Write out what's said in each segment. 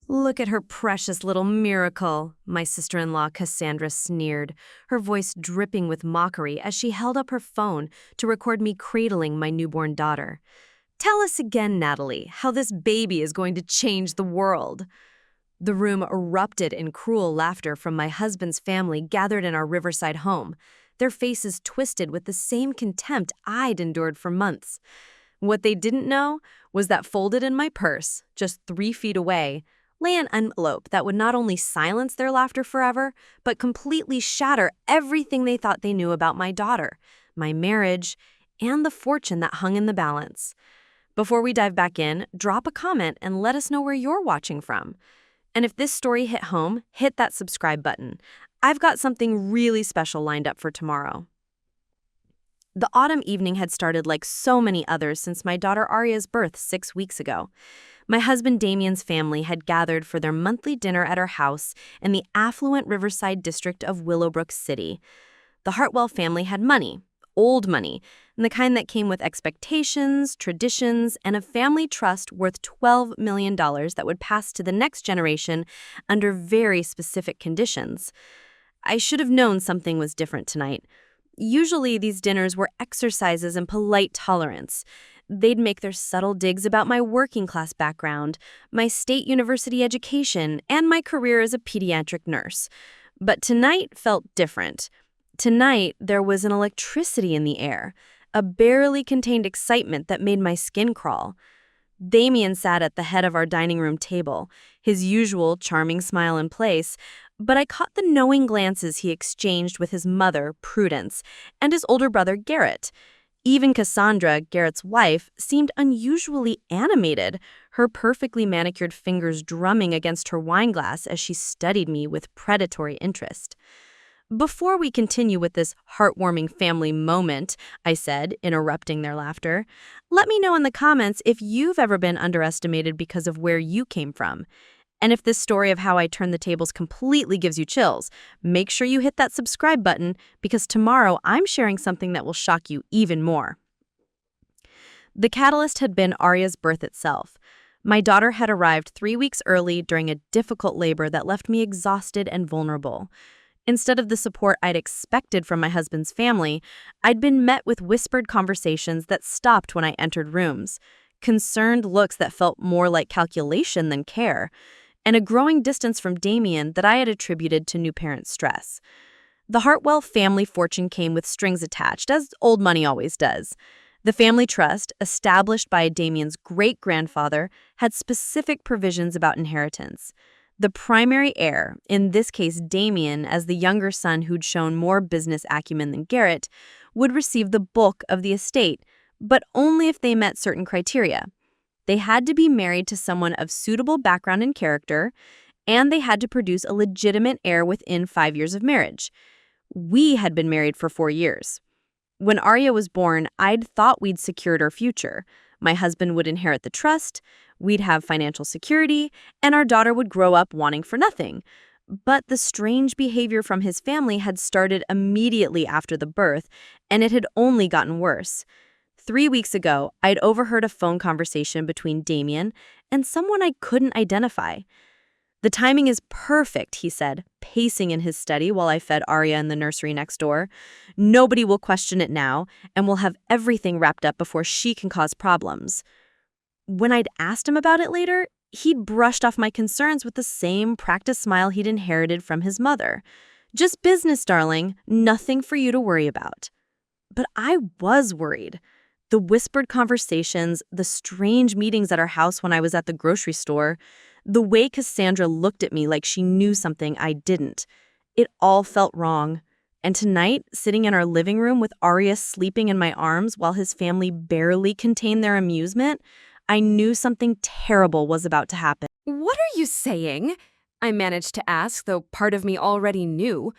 Look at her precious little miracle, my sister-in-law Cassandra sneered, her voice dripping with mockery as she held up her phone to record me cradling my newborn daughter. Tell us again, Natalie, how this baby is going to change the world. The room erupted in cruel laughter from my husband's family gathered in our Riverside home, their faces twisted with the same contempt I'd endured for months. What they didn't know was that folded in my purse, just 3 feet away, lay an envelope that would not only silence their laughter forever, but completely shatter everything they thought they knew about my daughter, my marriage, and the fortune that hung in the balance. Before we dive back in, drop a comment and let us know where you're watching from. And if this story hit home, hit that subscribe button. I've got something really special lined up for tomorrow. The autumn evening had started like so many others since my daughter Aria's birth 6 weeks ago. My husband Damien's family had gathered for their monthly dinner at our house in the affluent Riverside district of Willowbrook City. The Hartwell family had money, old money, and the kind that came with expectations, traditions, and a family trust worth $12 million that would pass to the next generation under very specific conditions. I should have known something was different tonight. Usually these dinners were exercises in polite tolerance. They'd make their subtle digs about my working-class background, my state university education, and my career as a pediatric nurse. But tonight felt different. Tonight, there was an electricity in the air, a barely contained excitement that made my skin crawl. Damien sat at the head of our dining room table, his usual charming smile in place, but I caught the knowing glances he exchanged with his mother, Prudence, and his older brother, Garrett. Even Cassandra, Garrett's wife, seemed unusually animated, her perfectly manicured fingers drumming against her wineglass as she studied me with predatory interest. Before we continue with this heartwarming family moment, I said, interrupting their laughter, let me know in the comments if you've ever been underestimated because of where you came from. And if this story of how I turned the tables completely gives you chills, make sure you hit that subscribe button because tomorrow I'm sharing something that will shock you even more. The catalyst had been Aria's birth itself. My daughter had arrived 3 weeks early during a difficult labor that left me exhausted and vulnerable. Instead of the support I'd expected from my husband's family, I'd been met with whispered conversations that stopped when I entered rooms, concerned looks that felt more like calculation than care, and a growing distance from Damien that I had attributed to new parent stress. The Hartwell family fortune came with strings attached, as old money always does. The family trust, established by Damien's great-grandfather, had specific provisions about inheritance. The primary heir, in this case Damien as the younger son who'd shown more business acumen than Garrett, would receive the bulk of the estate, but only if they met certain criteria. They had to be married to someone of suitable background and character, and they had to produce a legitimate heir within 5 years of marriage. We had been married for 4 years. When Aria was born, I'd thought we'd secured our future. My husband would inherit the trust, we'd have financial security, and our daughter would grow up wanting for nothing. But the strange behavior from his family had started immediately after the birth, and it had only gotten worse. 3 weeks ago, I'd overheard a phone conversation between Damien and someone I couldn't identify. The timing is perfect, he said, pacing in his study while I fed Aria in the nursery next door. Nobody will question it now, and we'll have everything wrapped up before she can cause problems. When I'd asked him about it later, he'd brushed off my concerns with the same practiced smile he'd inherited from his mother. Just business, darling, nothing for you to worry about. But I was worried. The whispered conversations, the strange meetings at our house when I was at the grocery store, the way Cassandra looked at me like she knew something I didn't. It all felt wrong. And tonight, sitting in our living room with Aria sleeping in my arms while his family barely contained their amusement, I knew something terrible was about to happen. "What are you saying?" I managed to ask, though part of me already knew.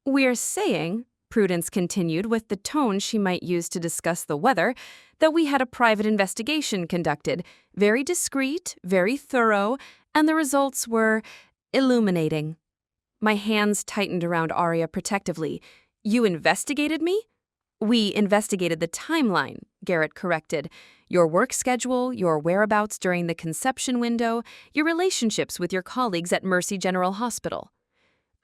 "We're saying," Prudence continued with the tone she might use to discuss the weather, "that we had a private investigation conducted, very discreet, very thorough, and the results were illuminating." My hands tightened around Aria protectively. "You investigated me?" "We investigated the timeline," Garrett corrected. Your work schedule, your whereabouts during the conception window, your relationships with your colleagues at Mercy General Hospital.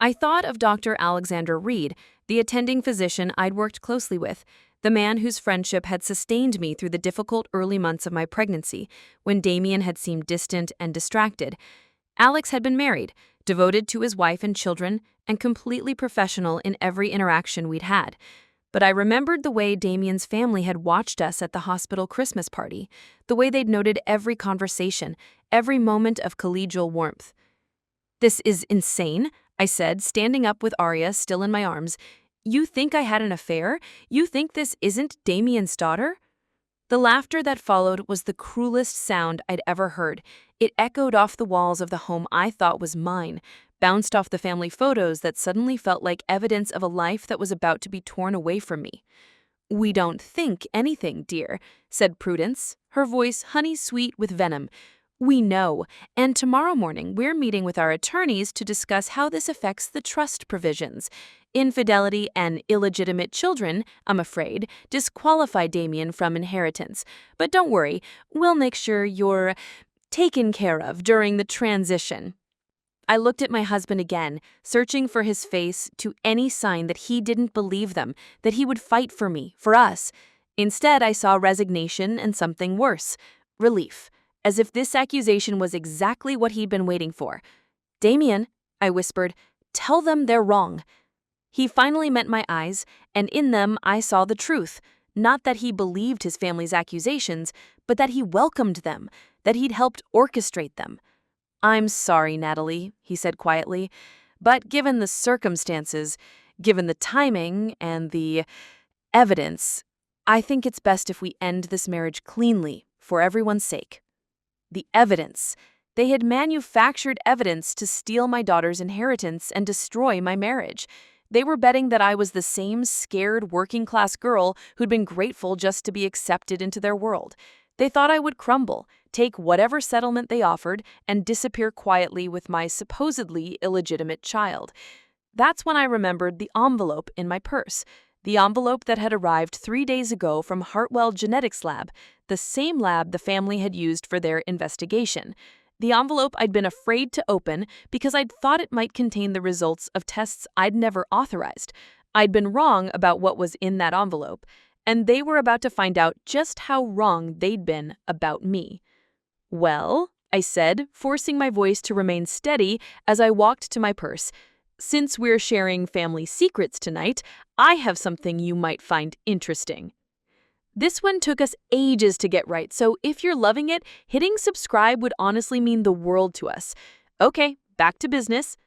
I thought of Dr. Alexander Reed, the attending physician I'd worked closely with, the man whose friendship had sustained me through the difficult early months of my pregnancy, when Damien had seemed distant and distracted. Alex had been married, devoted to his wife and children, and completely professional in every interaction we'd had. But I remembered the way Damien's family had watched us at the hospital Christmas party, the way they'd noted every conversation, every moment of collegial warmth. "This is insane," I said, standing up with Aria still in my arms. "You think I had an affair? You think this isn't Damien's daughter?" The laughter that followed was the cruelest sound I'd ever heard. It echoed off the walls of the home I thought was mine, bounced off the family photos that suddenly felt like evidence of a life that was about to be torn away from me. "We don't think anything, dear," said Prudence, her voice honey-sweet with venom. "We know, and tomorrow morning we're meeting with our attorneys to discuss how this affects the trust provisions. Infidelity and illegitimate children, I'm afraid, disqualify Damien from inheritance. But don't worry, we'll make sure you're taken care of during the transition." I looked at my husband again, searching for his face to any sign that he didn't believe them, that he would fight for me, for us. Instead, I saw resignation and something worse, relief, as if this accusation was exactly what he'd been waiting for. "Damien," I whispered, "tell them they're wrong." He finally met my eyes, and in them I saw the truth. Not that he believed his family's accusations, but that he welcomed them, that he'd helped orchestrate them. "I'm sorry, Natalie," he said quietly, "but given the circumstances, given the timing and the evidence, I think it's best if we end this marriage cleanly, for everyone's sake." The evidence. They had manufactured evidence to steal my daughter's inheritance and destroy my marriage. They were betting that I was the same scared working-class girl who'd been grateful just to be accepted into their world. They thought I would crumble, take whatever settlement they offered, and disappear quietly with my supposedly illegitimate child. That's when I remembered the envelope in my purse, the envelope that had arrived 3 days ago from Hartwell Genetics Lab, the same lab the family had used for their investigation. The envelope I'd been afraid to open because I'd thought it might contain the results of tests I'd never authorized. I'd been wrong about what was in that envelope, and they were about to find out just how wrong they'd been about me. "Well," I said, forcing my voice to remain steady as I walked to my purse, "since we're sharing family secrets tonight, I have something you might find interesting." This one took us ages to get right, so if you're loving it, hitting subscribe would honestly mean the world to us. Okay, back to business.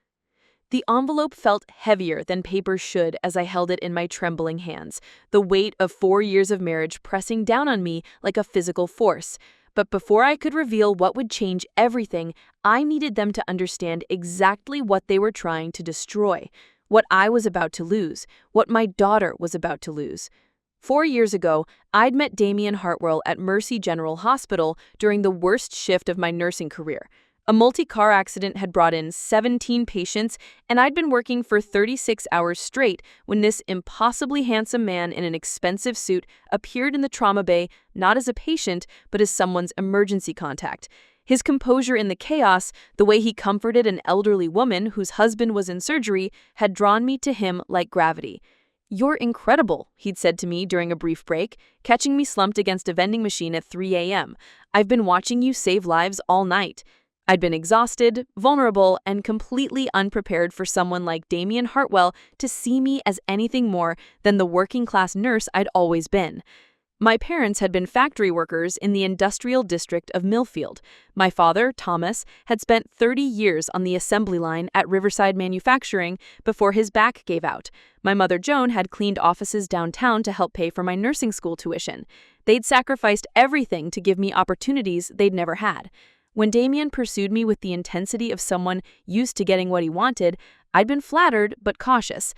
The envelope felt heavier than paper should as I held it in my trembling hands, the weight of 4 years of marriage pressing down on me like a physical force. But before I could reveal what would change everything, I needed them to understand exactly what they were trying to destroy, what I was about to lose, what my daughter was about to lose. 4 years ago, I'd met Damien Hartwell at Mercy General Hospital during the worst shift of my nursing career. A multi-car accident had brought in 17 patients, and I'd been working for 36 hours straight when this impossibly handsome man in an expensive suit appeared in the trauma bay not as a patient, but as someone's emergency contact. His composure in the chaos, the way he comforted an elderly woman whose husband was in surgery, had drawn me to him like gravity. "You're incredible," he'd said to me during a brief break, catching me slumped against a vending machine at 3 a.m. "I've been watching you save lives all night." I'd been exhausted, vulnerable, and completely unprepared for someone like Damien Hartwell to see me as anything more than the working-class nurse I'd always been. My parents had been factory workers in the industrial district of Millfield. My father, Thomas, had spent 30 years on the assembly line at Riverside Manufacturing before his back gave out. My mother, Joan, had cleaned offices downtown to help pay for my nursing school tuition. They'd sacrificed everything to give me opportunities they'd never had. When Damien pursued me with the intensity of someone used to getting what he wanted, I'd been flattered but cautious.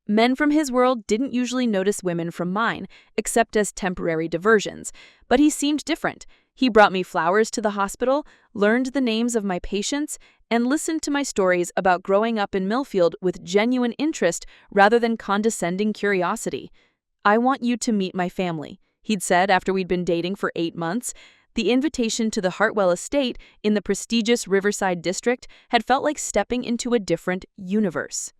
Men from his world didn't usually notice women from mine, except as temporary diversions. But he seemed different. He brought me flowers to the hospital, learned the names of my patients, and listened to my stories about growing up in Millfield with genuine interest rather than condescending curiosity. "I want you to meet my family," he'd said after we'd been dating for 8 months. The invitation to the Hartwell estate in the prestigious Riverside district had felt like stepping into a different universe.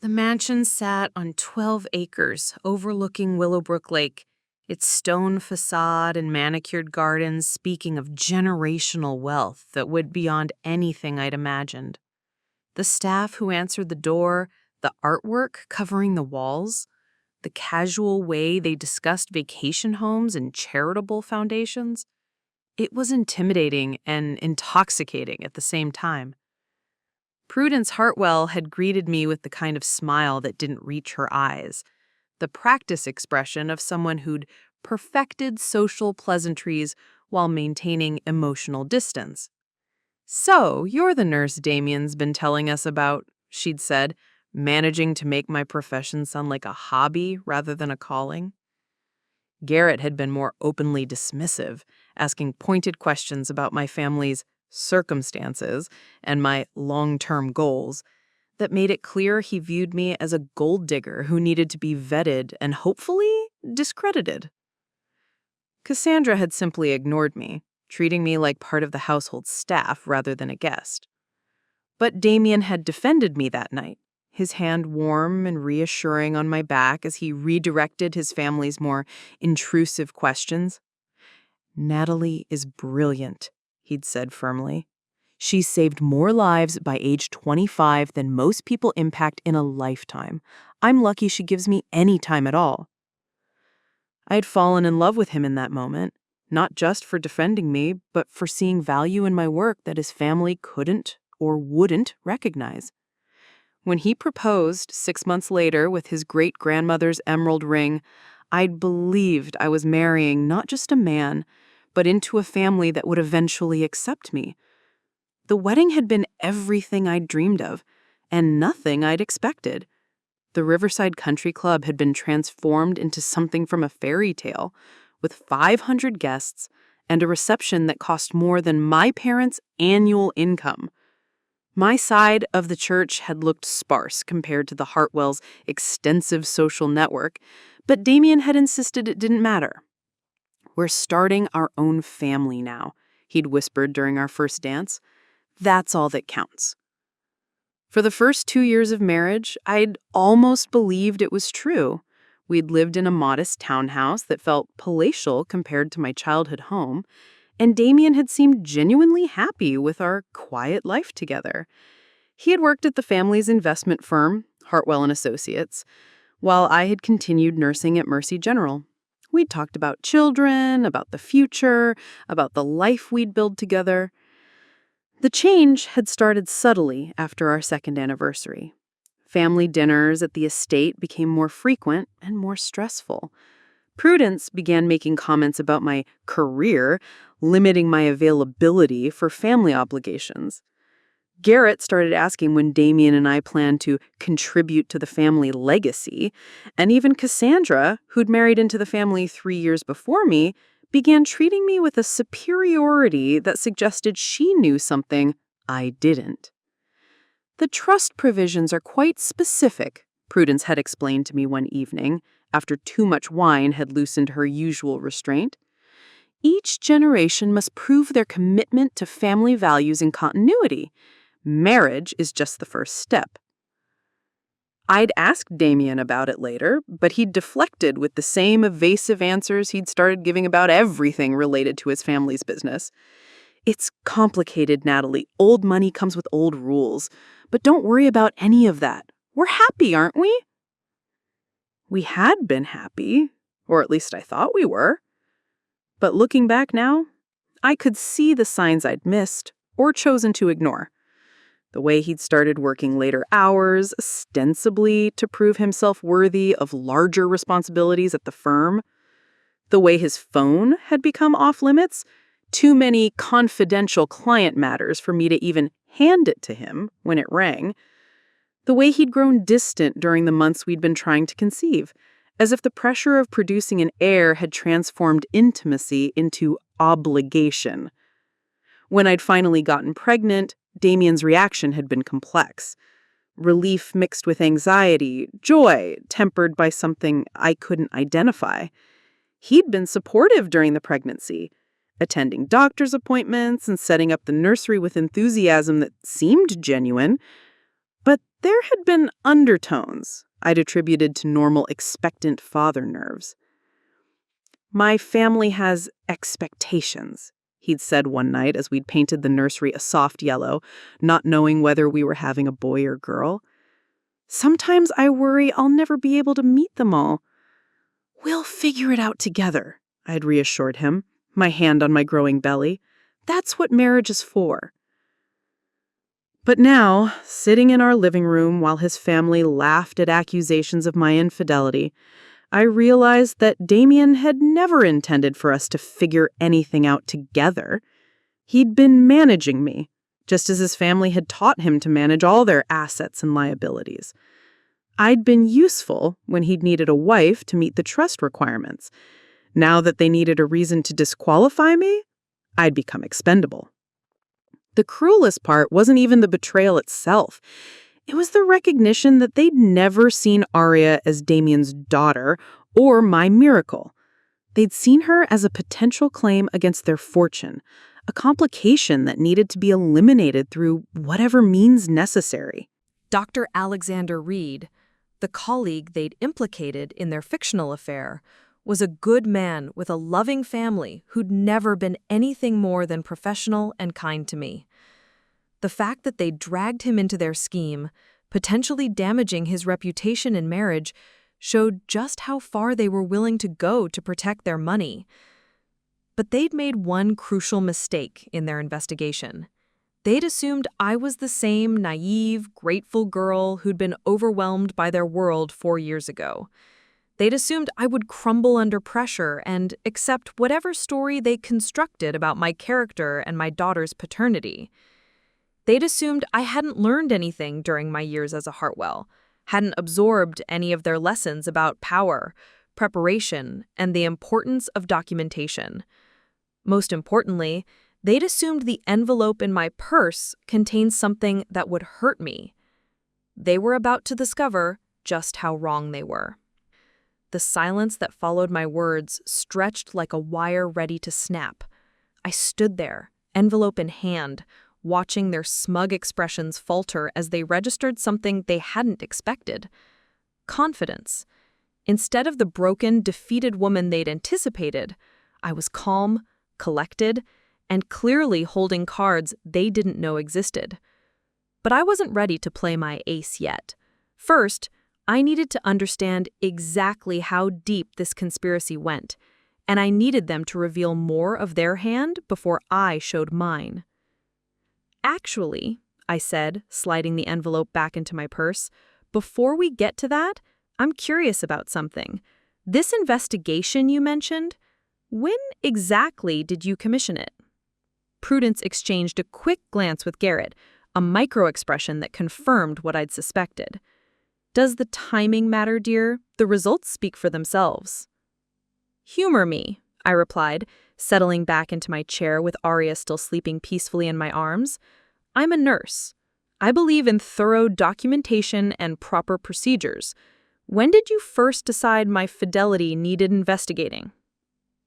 The mansion sat on 12 acres overlooking Willowbrook Lake, its stone facade and manicured gardens speaking of generational wealth that went beyond anything I'd imagined. The staff who answered the door, the artwork covering the walls, the casual way they discussed vacation homes and charitable foundations. It was intimidating and intoxicating at the same time. Prudence Hartwell had greeted me with the kind of smile that didn't reach her eyes, the practice expression of someone who'd perfected social pleasantries while maintaining emotional distance. "So, you're the nurse Damien's been telling us about," she'd said, managing to make my profession sound like a hobby rather than a calling. Garrett had been more openly dismissive, asking pointed questions about my family's circumstances and my long-term goals that made it clear he viewed me as a gold digger who needed to be vetted and hopefully discredited. Cassandra had simply ignored me, treating me like part of the household staff rather than a guest. But Damien had defended me that night, his hand warm and reassuring on my back as he redirected his family's more intrusive questions. "Natalie is brilliant," he'd said firmly. "She's saved more lives by age 25 than most people impact in a lifetime. I'm lucky she gives me any time at all." I'd fallen in love with him in that moment, not just for defending me, but for seeing value in my work that his family couldn't or wouldn't recognize. When he proposed 6 months later with his great-grandmother's emerald ring, I'd believed I was marrying not just a man, but into a family that would eventually accept me. The wedding had been everything I'd dreamed of, and nothing I'd expected. The Riverside Country Club had been transformed into something from a fairy tale, with 500 guests and a reception that cost more than my parents' annual income. My side of the church had looked sparse compared to the Hartwells' extensive social network, but Damien had insisted it didn't matter. "We're starting our own family now," he'd whispered during our first dance. "That's all that counts." For the first 2 years of marriage, I'd almost believed it was true. We'd lived in a modest townhouse that felt palatial compared to my childhood home, and Damien had seemed genuinely happy with our quiet life together. He had worked at the family's investment firm, Hartwell and Associates, while I had continued nursing at Mercy General. We'd talked about children, about the future, about the life we'd build together. The change had started subtly after our second anniversary. Family dinners at the estate became more frequent and more stressful. Prudence began making comments about my career, limiting my availability for family obligations. Garrett started asking when Damien and I planned to contribute to the family legacy, and even Cassandra, who'd married into the family 3 years before me, began treating me with a superiority that suggested she knew something I didn't. "The trust provisions are quite specific," Prudence had explained to me one evening, after too much wine had loosened her usual restraint. "Each generation must prove their commitment to family values and continuity. Marriage is just the first step." I'd asked Damien about it later, but he'd deflected with the same evasive answers he'd started giving about everything related to his family's business. "It's complicated, Natalie. Old money comes with old rules. But don't worry about any of that. We're happy, aren't we?" We had been happy, or at least I thought we were. But looking back now, I could see the signs I'd missed or chosen to ignore. The way he'd started working later hours, ostensibly to prove himself worthy of larger responsibilities at the firm. The way his phone had become off-limits, too many confidential client matters for me to even hand it to him when it rang. The way he'd grown distant during the months we'd been trying to conceive, as if the pressure of producing an heir had transformed intimacy into obligation. When I'd finally gotten pregnant, Damien's reaction had been complex. Relief mixed with anxiety, joy tempered by something I couldn't identify. He'd been supportive during the pregnancy, attending doctor's appointments and setting up the nursery with enthusiasm that seemed genuine. But there had been undertones I'd attributed to normal expectant father nerves. "My family has expectations," he'd said one night as we'd painted the nursery a soft yellow, not knowing whether we were having a boy or girl. "Sometimes I worry I'll never be able to meet them all." "We'll figure it out together," I'd reassured him, my hand on my growing belly. "That's what marriage is for." But now, sitting in our living room while his family laughed at accusations of my infidelity, I realized that Damien had never intended for us to figure anything out together. He'd been managing me, just as his family had taught him to manage all their assets and liabilities. I'd been useful when he'd needed a wife to meet the trust requirements. Now that they needed a reason to disqualify me, I'd become expendable. The cruelest part wasn't even the betrayal itself. It was the recognition that they'd never seen Aria as Damien's daughter or my miracle. They'd seen her as a potential claim against their fortune, a complication that needed to be eliminated through whatever means necessary. Dr. Alexander Reed, the colleague they'd implicated in their fictional affair, was a good man with a loving family who'd never been anything more than professional and kind to me. The fact that they dragged him into their scheme, potentially damaging his reputation in marriage, showed just how far they were willing to go to protect their money. But they'd made one crucial mistake in their investigation. They'd assumed I was the same naive, grateful girl who'd been overwhelmed by their world 4 years ago. They'd assumed I would crumble under pressure and accept whatever story they constructed about my character and my daughter's paternity. They'd assumed I hadn't learned anything during my years as a Hartwell, hadn't absorbed any of their lessons about power, preparation, and the importance of documentation. Most importantly, they'd assumed the envelope in my purse contained something that would hurt me. They were about to discover just how wrong they were. The silence that followed my words stretched like a wire ready to snap. I stood there, envelope in hand, watching their smug expressions falter as they registered something they hadn't expected. Confidence. Instead of the broken, defeated woman they'd anticipated, I was calm, collected, and clearly holding cards they didn't know existed. But I wasn't ready to play my ace yet. First, I needed to understand exactly how deep this conspiracy went, and I needed them to reveal more of their hand before I showed mine. "Actually," I said, sliding the envelope back into my purse, "before we get to that, I'm curious about something. This investigation you mentioned, when exactly did you commission it?" Prudence exchanged a quick glance with Garrett, a micro-expression that confirmed what I'd suspected. "Does the timing matter, dear? The results speak for themselves." "Humor me," I replied, settling back into my chair with Aria still sleeping peacefully in my arms. "I'm a nurse. I believe in thorough documentation and proper procedures. When did you first decide my fidelity needed investigating?"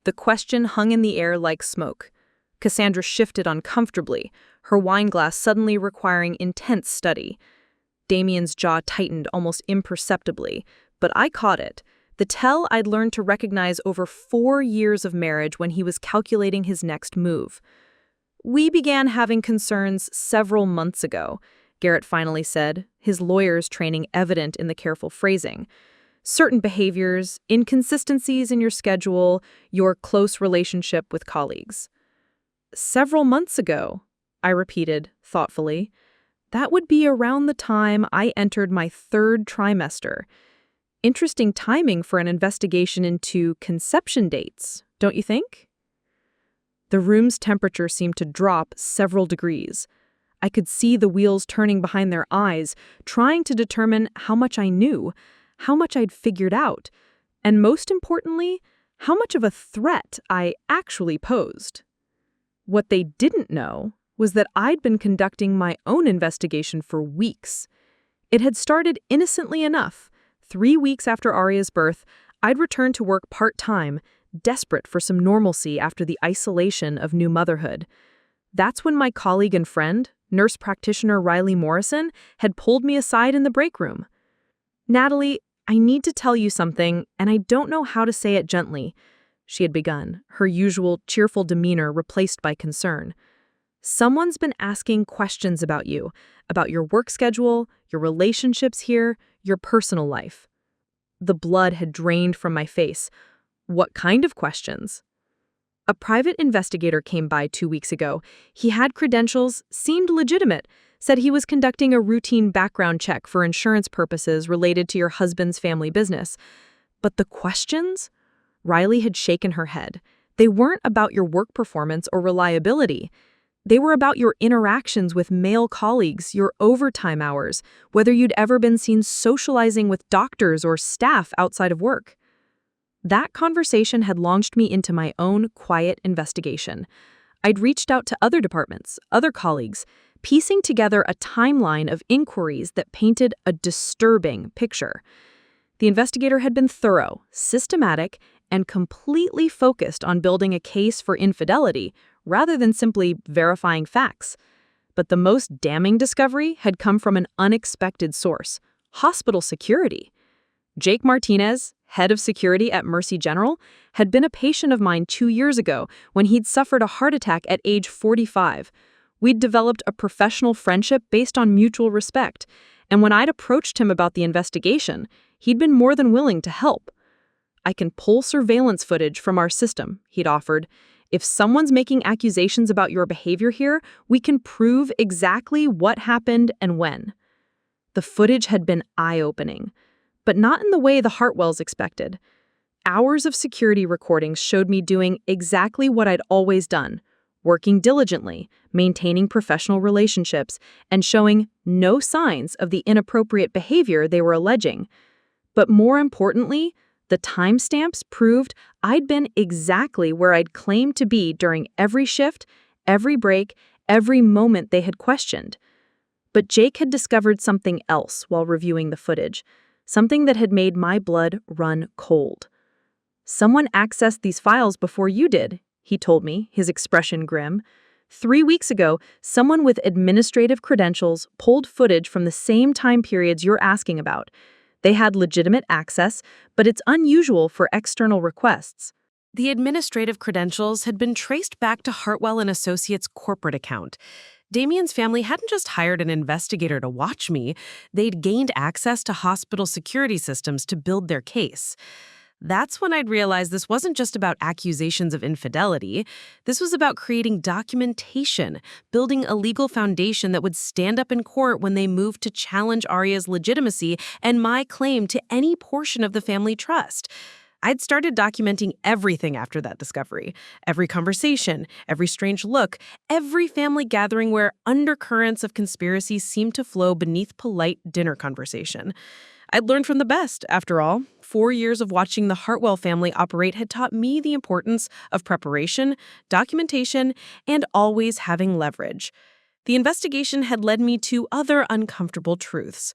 The question hung in the air like smoke. Cassandra shifted uncomfortably, her wineglass suddenly requiring intense study. Damien's jaw tightened almost imperceptibly, but I caught it. The tell I'd learned to recognize over 4 years of marriage when he was calculating his next move. "We began having concerns several months ago," Garrett finally said, his lawyer's training evident in the careful phrasing. "Certain behaviors, inconsistencies in your schedule, your close relationship with colleagues." "Several months ago," I repeated thoughtfully. "That would be around the time I entered my 3rd trimester. Interesting timing for an investigation into conception dates, don't you think?" The room's temperature seemed to drop several degrees. I could see the wheels turning behind their eyes, trying to determine how much I knew, how much I'd figured out, and most importantly, how much of a threat I actually posed. What they didn't know was that I'd been conducting my own investigation for weeks. It had started innocently enough. 3 weeks after Aria's birth, I'd returned to work part-time, desperate for some normalcy after the isolation of new motherhood. That's when my colleague and friend, nurse practitioner Riley Morrison, had pulled me aside in the break room. "Natalie, I need to tell you something, and I don't know how to say it gently," she had begun, her usual cheerful demeanor replaced by concern. "Someone's been asking questions about you, about your work schedule, your relationships here, your personal life." The blood had drained from my face. What kind of questions? "A private investigator came by 2 weeks ago. He had credentials, seemed legitimate, said he was conducting a routine background check for insurance purposes related to your husband's family business. But the questions?" Riley had shaken her head. "They weren't about your work performance or reliability. They were about your interactions with male colleagues, your overtime hours, whether you'd ever been seen socializing with doctors or staff outside of work." That conversation had launched me into my own quiet investigation. I'd reached out to other departments, other colleagues, piecing together a timeline of inquiries that painted a disturbing picture. The investigator had been thorough, systematic, and completely focused on building a case for infidelity rather than simply verifying facts. But the most damning discovery had come from an unexpected source: hospital security. Jake Martinez, head of security at Mercy General, had been a patient of mine 2 years ago when he'd suffered a heart attack at age 45. We'd developed a professional friendship based on mutual respect, and when I'd approached him about the investigation, he'd been more than willing to help. "I can pull surveillance footage from our system," he'd offered. "If someone's making accusations about your behavior here, we can prove exactly what happened and when." The footage had been eye-opening, but not in the way the Hartwells expected. Hours of security recordings showed me doing exactly what I'd always done: working diligently, maintaining professional relationships, and showing no signs of the inappropriate behavior they were alleging. But more importantly, the timestamps proved I'd been exactly where I'd claimed to be during every shift, every break, every moment they had questioned. But Jake had discovered something else while reviewing the footage, something that had made my blood run cold. "Someone accessed these files before you did," he told me, his expression grim. 3 weeks ago, someone with administrative credentials pulled footage from the same time periods you're asking about. They had legitimate access, but it's unusual for external requests." The administrative credentials had been traced back to Hartwell and Associates' corporate account. Damien's family hadn't just hired an investigator to watch me, they'd gained access to hospital security systems to build their case. That's when I'd realized this wasn't just about accusations of infidelity. This was about creating documentation, building a legal foundation that would stand up in court when they moved to challenge Aria's legitimacy and my claim to any portion of the family trust. I'd started documenting everything after that discovery. Every conversation, every strange look, every family gathering where undercurrents of conspiracy seemed to flow beneath polite dinner conversation. I'd learned from the best, after all. 4 years of watching the Hartwell family operate had taught me the importance of preparation, documentation, and always having leverage. The investigation had led me to other uncomfortable truths.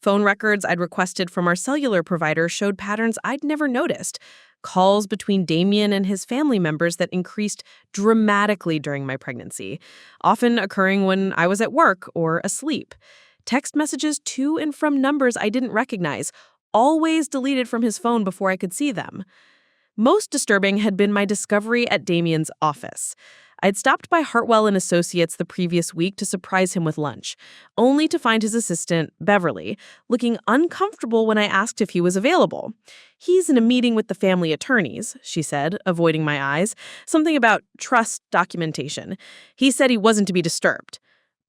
Phone records I'd requested from our cellular provider showed patterns I'd never noticed. Calls between Damien and his family members that increased dramatically during my pregnancy, often occurring when I was at work or asleep. Text messages to and from numbers I didn't recognize, always deleted from his phone before I could see them. Most disturbing had been my discovery at Damien's office. I'd stopped by Hartwell and Associates the previous week to surprise him with lunch, only to find his assistant, Beverly, looking uncomfortable when I asked if he was available. "He's in a meeting with the family attorneys," she said, avoiding my eyes. "Something about trust documentation. He said he wasn't to be disturbed."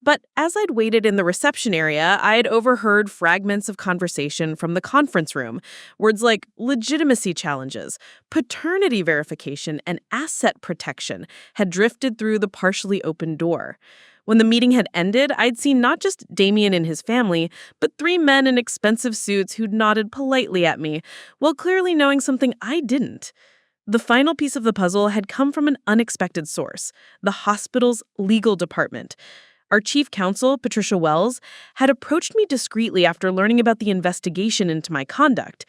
But as I'd waited in the reception area, I'd overheard fragments of conversation from the conference room. Words like legitimacy challenges, paternity verification, and asset protection had drifted through the partially open door. When the meeting had ended, I'd seen not just Damien and his family, but 3 men in expensive suits who'd nodded politely at me, while clearly knowing something I didn't. The final piece of the puzzle had come from an unexpected source: the hospital's legal department. Our chief counsel, Patricia Wells, had approached me discreetly after learning about the investigation into my conduct.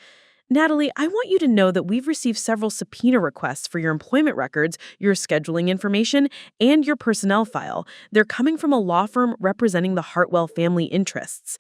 Natalie, I want you to know that we've received several subpoena requests for your employment records, your scheduling information, and your personnel file. They're coming from a law firm representing the Hartwell family interests.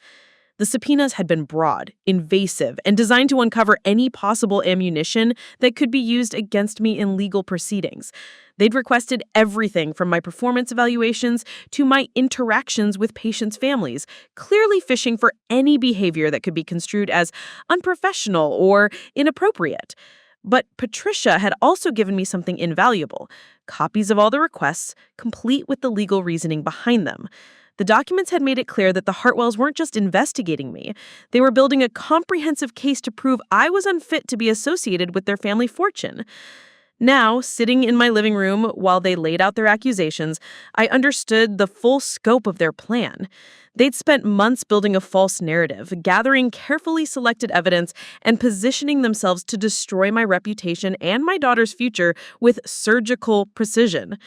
The subpoenas had been broad, invasive, and designed to uncover any possible ammunition that could be used against me in legal proceedings. They'd requested everything from my performance evaluations to my interactions with patients' families, clearly fishing for any behavior that could be construed as unprofessional or inappropriate. But Patricia had also given me something invaluable: copies of all the requests, complete with the legal reasoning behind them. The documents had made it clear that the Hartwells weren't just investigating me. They were building a comprehensive case to prove I was unfit to be associated with their family fortune. Now, sitting in my living room while they laid out their accusations, I understood the full scope of their plan. They'd spent months building a false narrative, gathering carefully selected evidence, and positioning themselves to destroy my reputation and my daughter's future with surgical precision.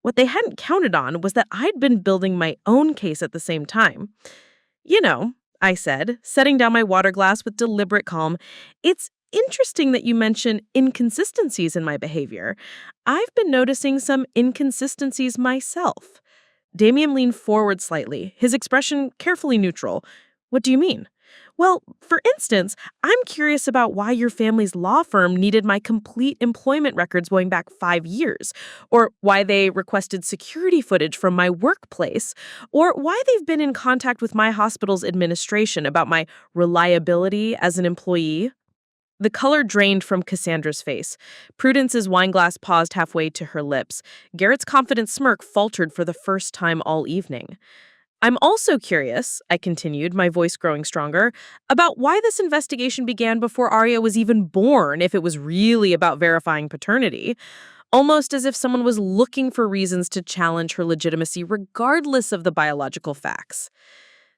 What they hadn't counted on was that I'd been building my own case at the same time. You know, I said, setting down my water glass with deliberate calm, it's interesting that you mention inconsistencies in my behavior. I've been noticing some inconsistencies myself. Damien leaned forward slightly, his expression carefully neutral. What do you mean? Well, for instance, I'm curious about why your family's law firm needed my complete employment records going back 5 years, or why they requested security footage from my workplace, or why they've been in contact with my hospital's administration about my reliability as an employee. The color drained from Cassandra's face. Prudence's wineglass paused halfway to her lips. Garrett's confident smirk faltered for the first time all evening. I'm also curious, I continued, my voice growing stronger, about why this investigation began before Aria was even born, if it was really about verifying paternity. Almost as if someone was looking for reasons to challenge her legitimacy regardless of the biological facts.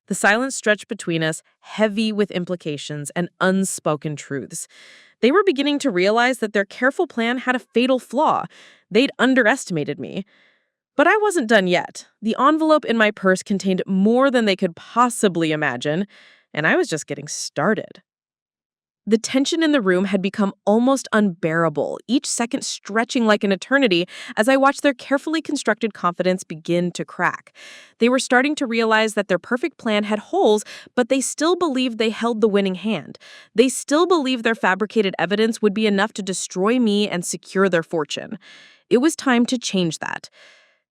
The silence stretched between us, heavy with implications and unspoken truths. They were beginning to realize that their careful plan had a fatal flaw. They'd underestimated me. But I wasn't done yet. The envelope in my purse contained more than they could possibly imagine, and I was just getting started. The tension in the room had become almost unbearable, each second stretching like an eternity as I watched their carefully constructed confidence begin to crack. They were starting to realize that their perfect plan had holes, but they still believed they held the winning hand. They still believed their fabricated evidence would be enough to destroy me and secure their fortune. It was time to change that.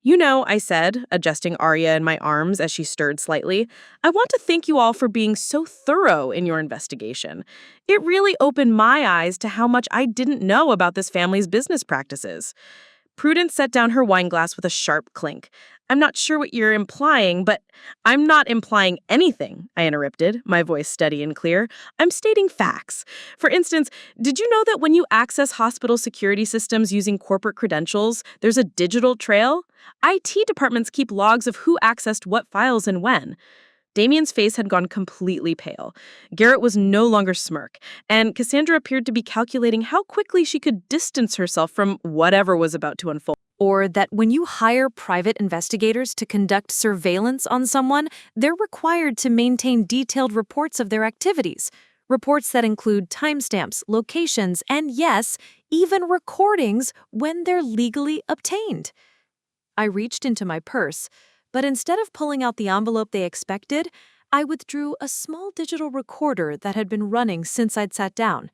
You know, I said, adjusting Aria in my arms as she stirred slightly, I want to thank you all for being so thorough in your investigation. It really opened my eyes to how much I didn't know about this family's business practices. Prudence set down her wineglass with a sharp clink. I'm not sure what you're implying, but I'm not implying anything, I interrupted, my voice steady and clear. I'm stating facts. For instance, did you know that when you access hospital security systems using corporate credentials, there's a digital trail? IT departments keep logs of who accessed what files and when. Damien's face had gone completely pale. Garrett was no longer smirk, and Cassandra appeared to be calculating how quickly she could distance herself from whatever was about to unfold. Or that when you hire private investigators to conduct surveillance on someone, they're required to maintain detailed reports of their activities. Reports that include timestamps, locations, and yes, even recordings when they're legally obtained. I reached into my purse, but instead of pulling out the envelope they expected, I withdrew a small digital recorder that had been running since I'd sat down.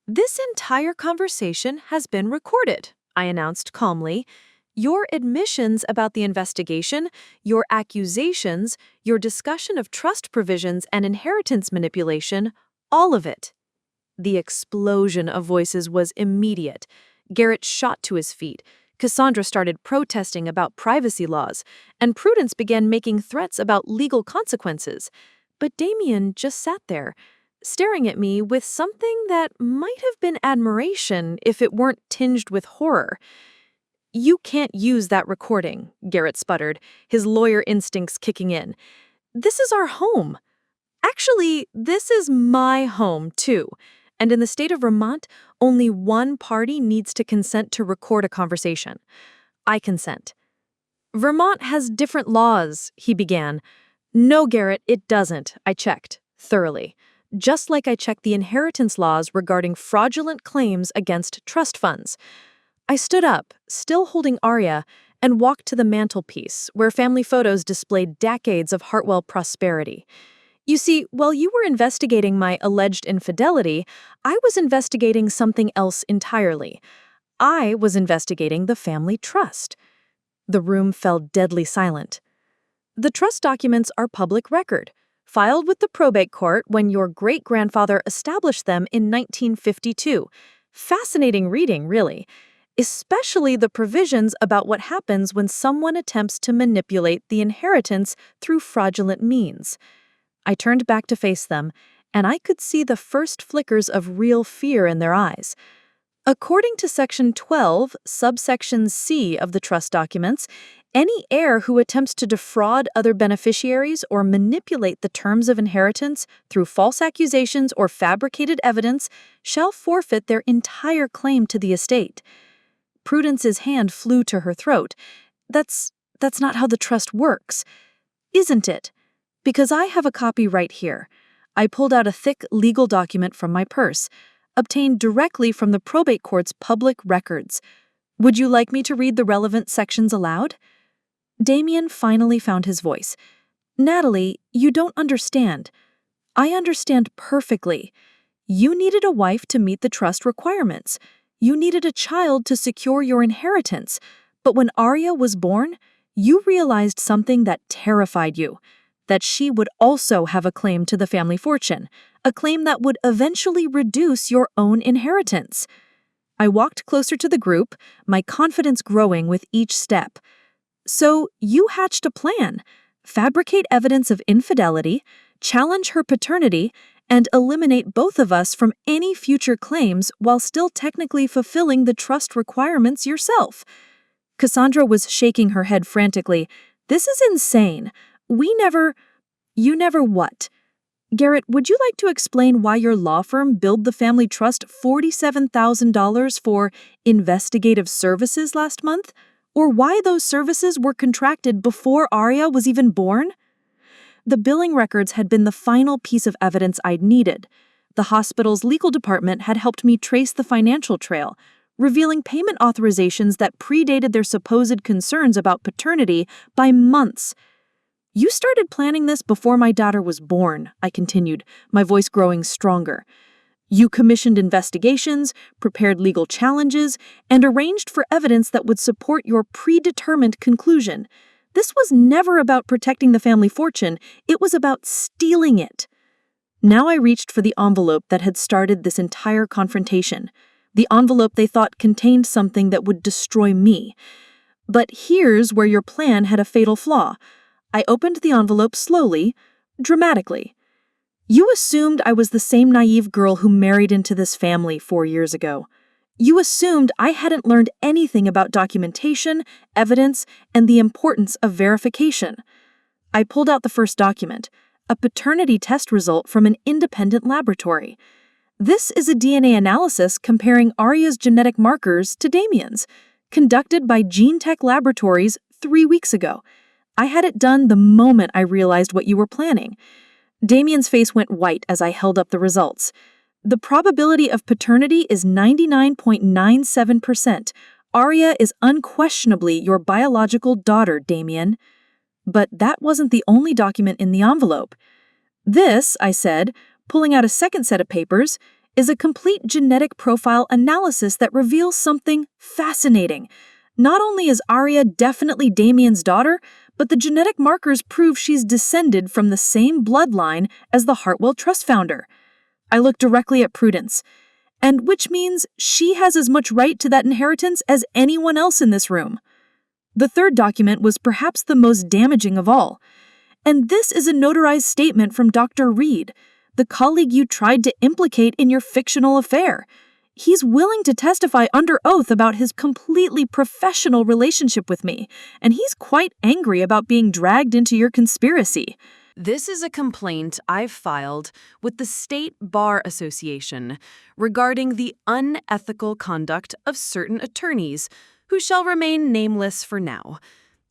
This entire conversation has been recorded, I announced calmly. Your admissions about the investigation, your accusations, your discussion of trust provisions and inheritance manipulation, all of it. The explosion of voices was immediate. Garrett shot to his feet. Cassandra started protesting about privacy laws, and Prudence began making threats about legal consequences. But Damien just sat there, staring at me with something that might have been admiration if it weren't tinged with horror. You can't use that recording, Garrett sputtered, his lawyer instincts kicking in. This is our home. Actually, this is my home, too. And in the state of Vermont, only one party needs to consent to record a conversation. I consent. Vermont has different laws, he began. No, Garrett, it doesn't, I checked, thoroughly. just like I checked the inheritance laws regarding fraudulent claims against trust funds. I stood up, still holding Aria, and walked to the mantelpiece, where family photos displayed decades of Hartwell prosperity. You see, while you were investigating my alleged infidelity, I was investigating something else entirely. I was investigating the family trust. The room fell deadly silent. The trust documents are public record, filed with the probate court when your great-grandfather established them in 1952. Fascinating reading, really, especially the provisions about what happens when someone attempts to manipulate the inheritance through fraudulent means. I turned back to face them, and I could see the first flickers of real fear in their eyes. According to Section 12, subsection C of the trust documents, any heir who attempts to defraud other beneficiaries or manipulate the terms of inheritance through false accusations or fabricated evidence shall forfeit their entire claim to the estate. Prudence's hand flew to her throat. That's not how the trust works, isn't it? Because I have a copy right here. I pulled out a thick legal document from my purse, obtained directly from the probate court's public records. Would you like me to read the relevant sections aloud? Damien finally found his voice. Natalie, you don't understand. I understand perfectly. You needed a wife to meet the trust requirements. You needed a child to secure your inheritance. But when Aria was born, you realized something that terrified you. That she would also have a claim to the family fortune, a claim that would eventually reduce your own inheritance. I walked closer to the group, my confidence growing with each step. So you hatched a plan: fabricate evidence of infidelity, challenge her paternity, and eliminate both of us from any future claims while still technically fulfilling the trust requirements yourself. Cassandra was shaking her head frantically. This is insane. You never what? Garrett, would you like to explain why your law firm billed the family trust $47,000 for investigative services last month? Or why those services were contracted before Aria was even born? The billing records had been the final piece of evidence I'd needed. The hospital's legal department had helped me trace the financial trail, revealing payment authorizations that predated their supposed concerns about paternity by months. You started planning this before my daughter was born, I continued, my voice growing stronger. You commissioned investigations, prepared legal challenges, and arranged for evidence that would support your predetermined conclusion. This was never about protecting the family fortune, it was about stealing it. Now I reached for the envelope that had started this entire confrontation. The envelope they thought contained something that would destroy me. But here's where your plan had a fatal flaw. I opened the envelope slowly, dramatically. You assumed I was the same naive girl who married into this family 4 years ago. You assumed I hadn't learned anything about documentation, evidence, and the importance of verification. I pulled out the first document, a paternity test result from an independent laboratory. This is a DNA analysis comparing Aria's genetic markers to Damien's, conducted by GeneTech Laboratories 3 weeks ago. I had it done the moment I realized what you were planning. Damien's face went white as I held up the results. The probability of paternity is 99.97%. Aria is unquestionably your biological daughter, Damien. But that wasn't the only document in the envelope. This, I said, pulling out a second set of papers, is a complete genetic profile analysis that reveals something fascinating. Not only is Aria definitely Damien's daughter, but the genetic markers prove she's descended from the same bloodline as the Hartwell Trust founder. I looked directly at Prudence, and which means she has as much right to that inheritance as anyone else in this room. The third document was perhaps the most damaging of all. And this is a notarized statement from Dr. Reed, the colleague you tried to implicate in your fictional affair. He's willing to testify under oath about his completely professional relationship with me, and he's quite angry about being dragged into your conspiracy. This is a complaint I've filed with the State Bar Association regarding the unethical conduct of certain attorneys who shall remain nameless for now.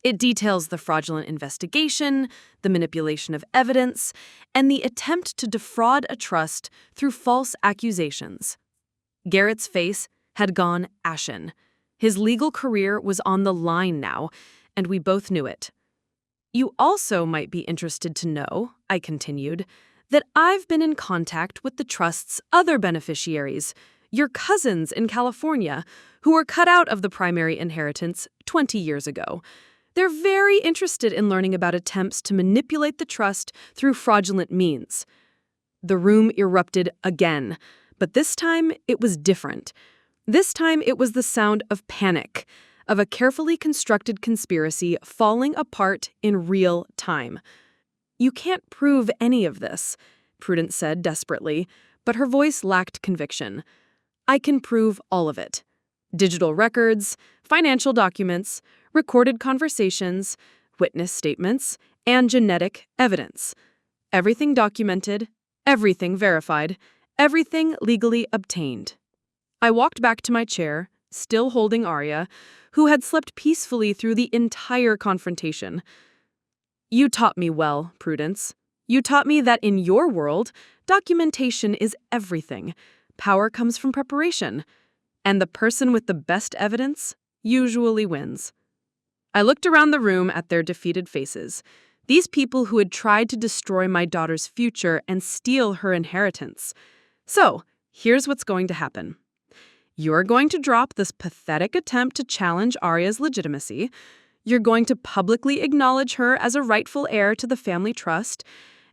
It details the fraudulent investigation, the manipulation of evidence, and the attempt to defraud a trust through false accusations. Garrett's face had gone ashen. His legal career was on the line now, and we both knew it. You also might be interested to know, I continued, that I've been in contact with the trust's other beneficiaries, your cousins in California, who were cut out of the primary inheritance 20 years ago. They're very interested in learning about attempts to manipulate the trust through fraudulent means. The room erupted again, but this time it was different. This time it was the sound of panic, of a carefully constructed conspiracy falling apart in real time. You can't prove any of this, Prudence said desperately, but her voice lacked conviction. I can prove all of it. Digital records, financial documents, recorded conversations, witness statements, and genetic evidence. Everything documented, everything verified, everything legally obtained. I walked back to my chair, still holding Aria, who had slept peacefully through the entire confrontation. You taught me well, Prudence. You taught me that in your world, documentation is everything. Power comes from preparation. And the person with the best evidence usually wins. I looked around the room at their defeated faces. These people who had tried to destroy my daughter's future and steal her inheritance. So, here's what's going to happen. You're going to drop this pathetic attempt to challenge Aria's legitimacy. You're going to publicly acknowledge her as a rightful heir to the family trust.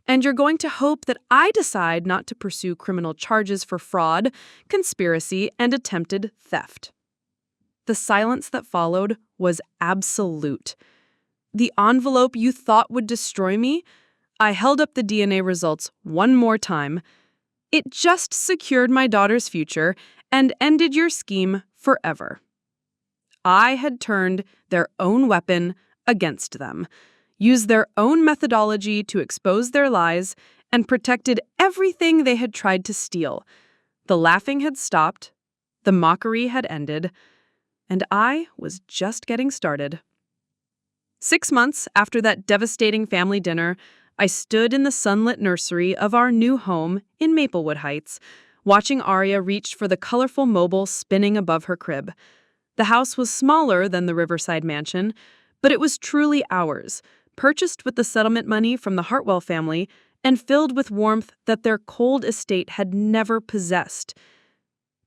And you're going to hope that I decide not to pursue criminal charges for fraud, conspiracy, and attempted theft. The silence that followed was absolute. The envelope you thought would destroy me, I held up the DNA results one more time. It just secured my daughter's future and ended your scheme forever. I had turned their own weapon against them, used their own methodology to expose their lies, and protected everything they had tried to steal. The laughing had stopped, the mockery had ended, and I was just getting started. 6 months after that devastating family dinner, I stood in the sunlit nursery of our new home in Maplewood Heights, watching Aria reach for the colorful mobile spinning above her crib. The house was smaller than the Riverside mansion, but it was truly ours, purchased with the settlement money from the Hartwell family and filled with warmth that their cold estate had never possessed.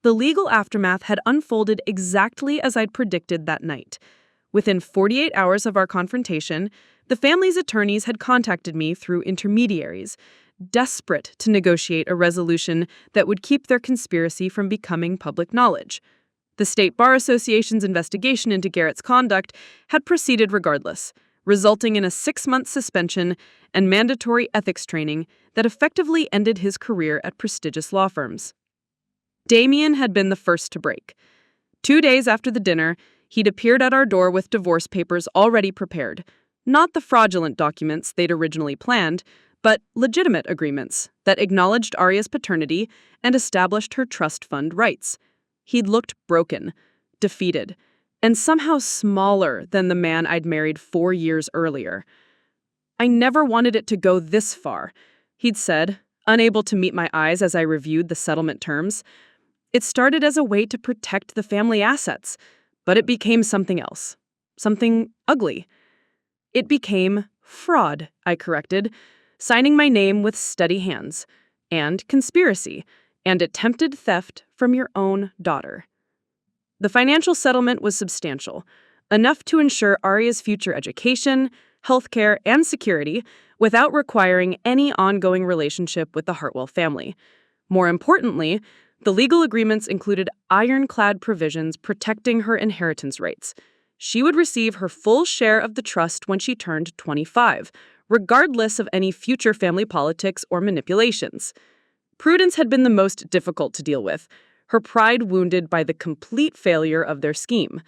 The legal aftermath had unfolded exactly as I'd predicted that night. Within 48 hours of our confrontation, the family's attorneys had contacted me through intermediaries, desperate to negotiate a resolution that would keep their conspiracy from becoming public knowledge. The State Bar Association's investigation into Garrett's conduct had proceeded regardless, resulting in a 6-month suspension and mandatory ethics training that effectively ended his career at prestigious law firms. Damien had been the first to break. 2 days after the dinner, he'd appeared at our door with divorce papers already prepared. Not the fraudulent documents they'd originally planned, but legitimate agreements that acknowledged Aria's paternity and established her trust fund rights. He'd looked broken, defeated, and somehow smaller than the man I'd married 4 years earlier. I never wanted it to go this far, he'd said, unable to meet my eyes as I reviewed the settlement terms. It started as a way to protect the family assets, but it became something else, something ugly. It became fraud, I corrected, signing my name with steady hands, and conspiracy, and attempted theft from your own daughter. The financial settlement was substantial, enough to ensure Aria's future education, healthcare, and security without requiring any ongoing relationship with the Hartwell family. More importantly, the legal agreements included ironclad provisions protecting her inheritance rights. She would receive her full share of the trust when she turned 25, regardless of any future family politics or manipulations. Prudence had been the most difficult to deal with, her pride wounded by the complete failure of their scheme.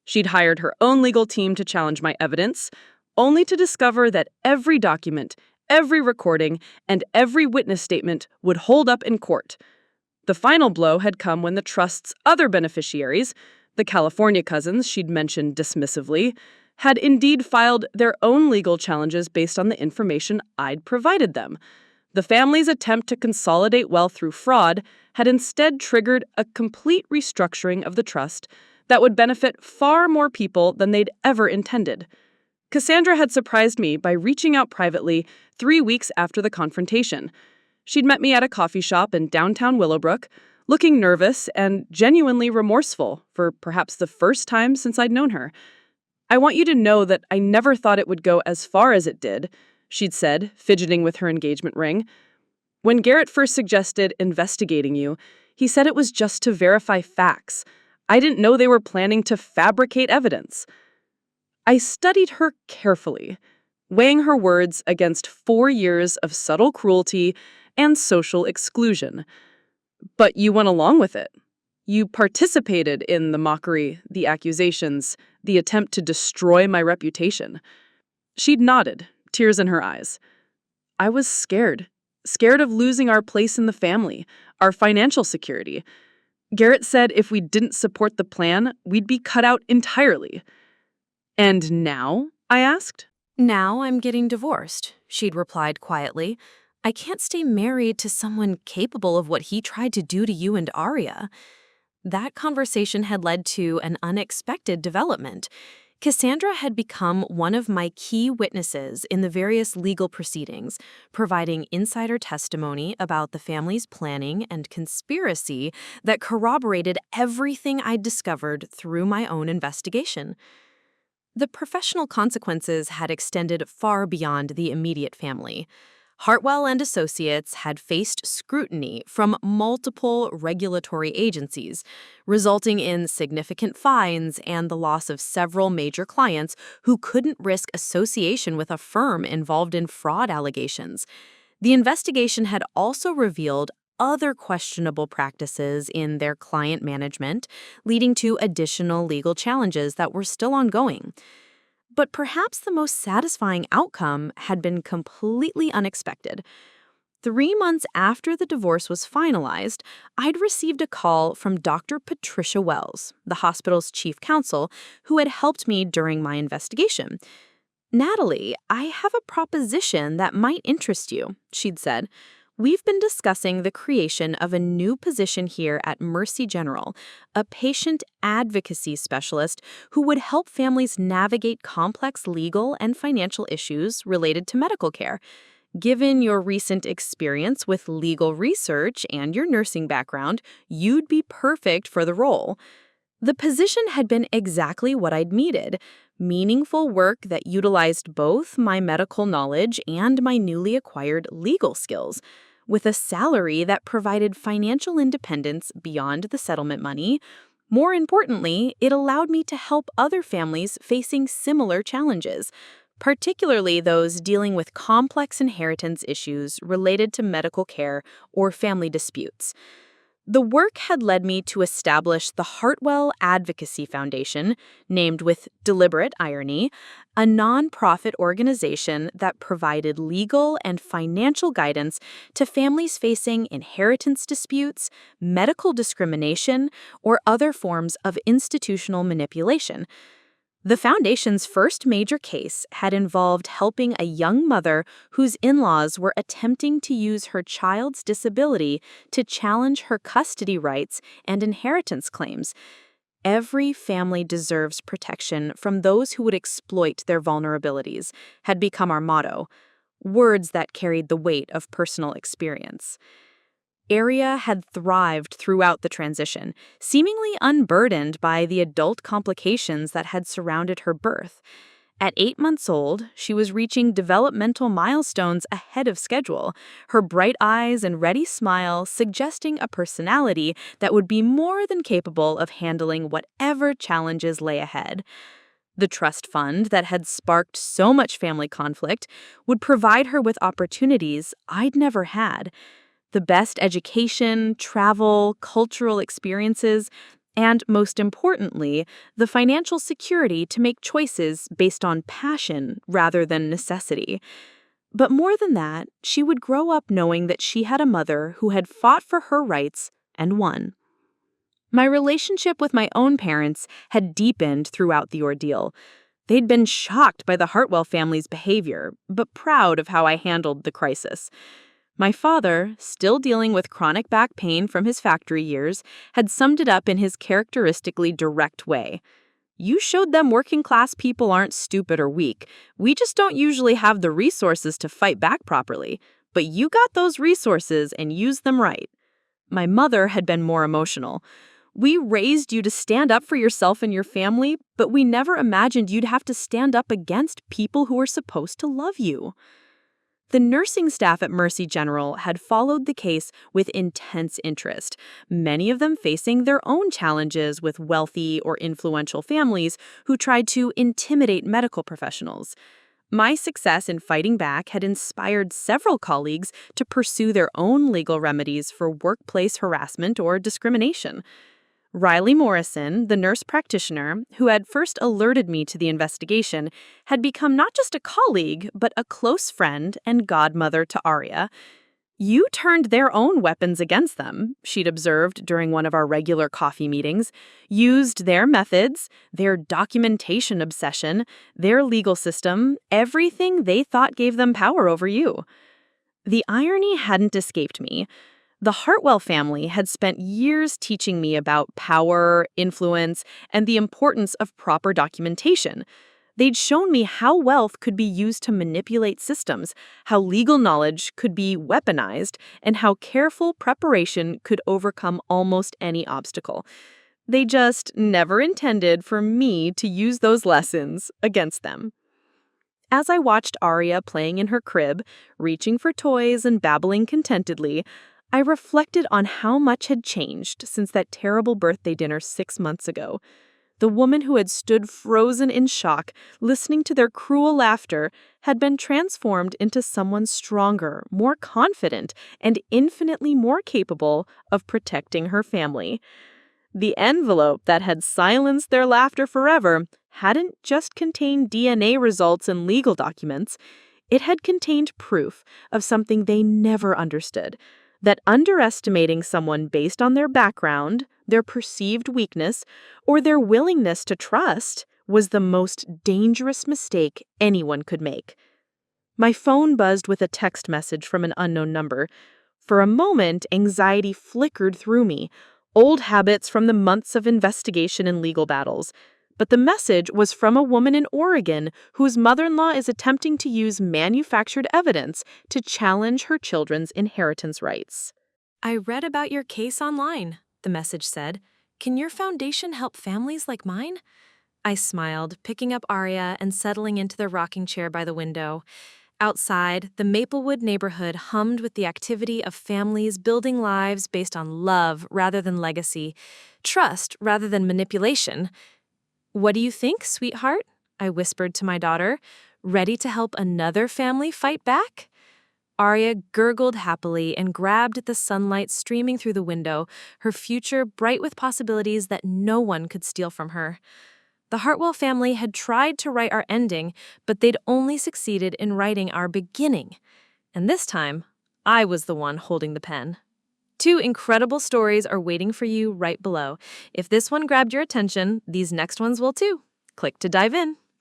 She'd hired her own legal team to challenge my evidence, only to discover that every document, every recording, and every witness statement would hold up in court. The final blow had come when the trust's other beneficiaries, the California cousins she'd mentioned dismissively, had indeed filed their own legal challenges based on the information I'd provided them. The family's attempt to consolidate wealth through fraud had instead triggered a complete restructuring of the trust that would benefit far more people than they'd ever intended. Cassandra had surprised me by reaching out privately 3 weeks after the confrontation. She'd met me at a coffee shop in downtown Willowbrook, looking nervous and genuinely remorseful for perhaps the first time since I'd known her. "I want you to know that I never thought it would go as far as it did," she'd said, fidgeting with her engagement ring. "When Garrett first suggested investigating you, he said it was just to verify facts. I didn't know they were planning to fabricate evidence." I studied her carefully, weighing her words against 4 years of subtle cruelty and social exclusion. "But you went along with it. You participated in the mockery, the accusations, the attempt to destroy my reputation." She'd nodded, tears in her eyes. "I was scared of losing our place in the family, our financial security. Garrett said if we didn't support the plan, we'd be cut out entirely." "And now?" I asked. "Now I'm getting divorced," she'd replied quietly. "I can't stay married to someone capable of what he tried to do to you and Aria." That conversation had led to an unexpected development. Cassandra had become one of my key witnesses in the various legal proceedings, providing insider testimony about the family's planning and conspiracy that corroborated everything I'd discovered through my own investigation. The professional consequences had extended far beyond the immediate family. Hartwell and Associates had faced scrutiny from multiple regulatory agencies, resulting in significant fines and the loss of several major clients who couldn't risk association with a firm involved in fraud allegations. The investigation had also revealed other questionable practices in their client management, leading to additional legal challenges that were still ongoing. But perhaps the most satisfying outcome had been completely unexpected. 3 months after the divorce was finalized, I'd received a call from Dr. Patricia Wells, the hospital's chief counsel, who had helped me during my investigation. "Natalie, I have a proposition that might interest you," she'd said. "We've been discussing the creation of a new position here at Mercy General, a patient advocacy specialist who would help families navigate complex legal and financial issues related to medical care. Given your recent experience with legal research and your nursing background, you'd be perfect for the role." The position had been exactly what I'd needed: meaningful work that utilized both my medical knowledge and my newly acquired legal skills, with a salary that provided financial independence beyond the settlement money. More importantly, it allowed me to help other families facing similar challenges, particularly those dealing with complex inheritance issues related to medical care or family disputes. The work had led me to establish the Hartwell Advocacy Foundation, named with deliberate irony, a nonprofit organization that provided legal and financial guidance to families facing inheritance disputes, medical discrimination, or other forms of institutional manipulation. The foundation's first major case had involved helping a young mother whose in-laws were attempting to use her child's disability to challenge her custody rights and inheritance claims. "Every family deserves protection from those who would exploit their vulnerabilities," had become our motto, words that carried the weight of personal experience. Aria had thrived throughout the transition, seemingly unburdened by the adult complications that had surrounded her birth. At 8 months old, she was reaching developmental milestones ahead of schedule, her bright eyes and ready smile suggesting a personality that would be more than capable of handling whatever challenges lay ahead. The trust fund that had sparked so much family conflict would provide her with opportunities I'd never had: the best education, travel, cultural experiences, and most importantly, the financial security to make choices based on passion rather than necessity. But more than that, she would grow up knowing that she had a mother who had fought for her rights and won. My relationship with my own parents had deepened throughout the ordeal. They'd been shocked by the Hartwell family's behavior, but proud of how I handled the crisis. My father, still dealing with chronic back pain from his factory years, had summed it up in his characteristically direct way. You showed them working-class people aren't stupid or weak. We just don't usually have the resources to fight back properly. But you got those resources and used them right. My mother had been more emotional. We raised you to stand up for yourself and your family, but we never imagined you'd have to stand up against people who were supposed to love you. The nursing staff at Mercy General had followed the case with intense interest, many of them facing their own challenges with wealthy or influential families who tried to intimidate medical professionals. My success in fighting back had inspired several colleagues to pursue their own legal remedies for workplace harassment or discrimination. Riley Morrison, the nurse practitioner who had first alerted me to the investigation, had become not just a colleague, but a close friend and godmother to Aria. You turned their own weapons against them, she'd observed during one of our regular coffee meetings, used their methods, their documentation obsession, their legal system, everything they thought gave them power over you. The irony hadn't escaped me. The Hartwell family had spent years teaching me about power, influence, and the importance of proper documentation. They'd shown me how wealth could be used to manipulate systems, how legal knowledge could be weaponized, and how careful preparation could overcome almost any obstacle. They just never intended for me to use those lessons against them. As I watched Aria playing in her crib, reaching for toys and babbling contentedly, I reflected on how much had changed since that terrible birthday dinner 6 months ago. The woman who had stood frozen in shock, listening to their cruel laughter, had been transformed into someone stronger, more confident, and infinitely more capable of protecting her family. The envelope that had silenced their laughter forever hadn't just contained DNA results and legal documents. It had contained proof of something they never understood. That underestimating someone based on their background, their perceived weakness, or their willingness to trust was the most dangerous mistake anyone could make. My phone buzzed with a text message from an unknown number. For a moment, anxiety flickered through me, old habits from the months of investigation and legal battles. But the message was from a woman in Oregon whose mother-in-law is attempting to use manufactured evidence to challenge her children's inheritance rights. I read about your case online, the message said. Can your foundation help families like mine? I smiled, picking up Aria and settling into the rocking chair by the window. Outside, the Maplewood neighborhood hummed with the activity of families building lives based on love rather than legacy, trust rather than manipulation. "What do you think, sweetheart?" I whispered to my daughter. "Ready to help another family fight back?" Aria gurgled happily and grabbed at the sunlight streaming through the window, her future bright with possibilities that no one could steal from her. The Hartwell family had tried to write our ending, but they'd only succeeded in writing our beginning. And this time, I was the one holding the pen. 2 incredible stories are waiting for you right below. If this one grabbed your attention, these next ones will too. Click to dive in.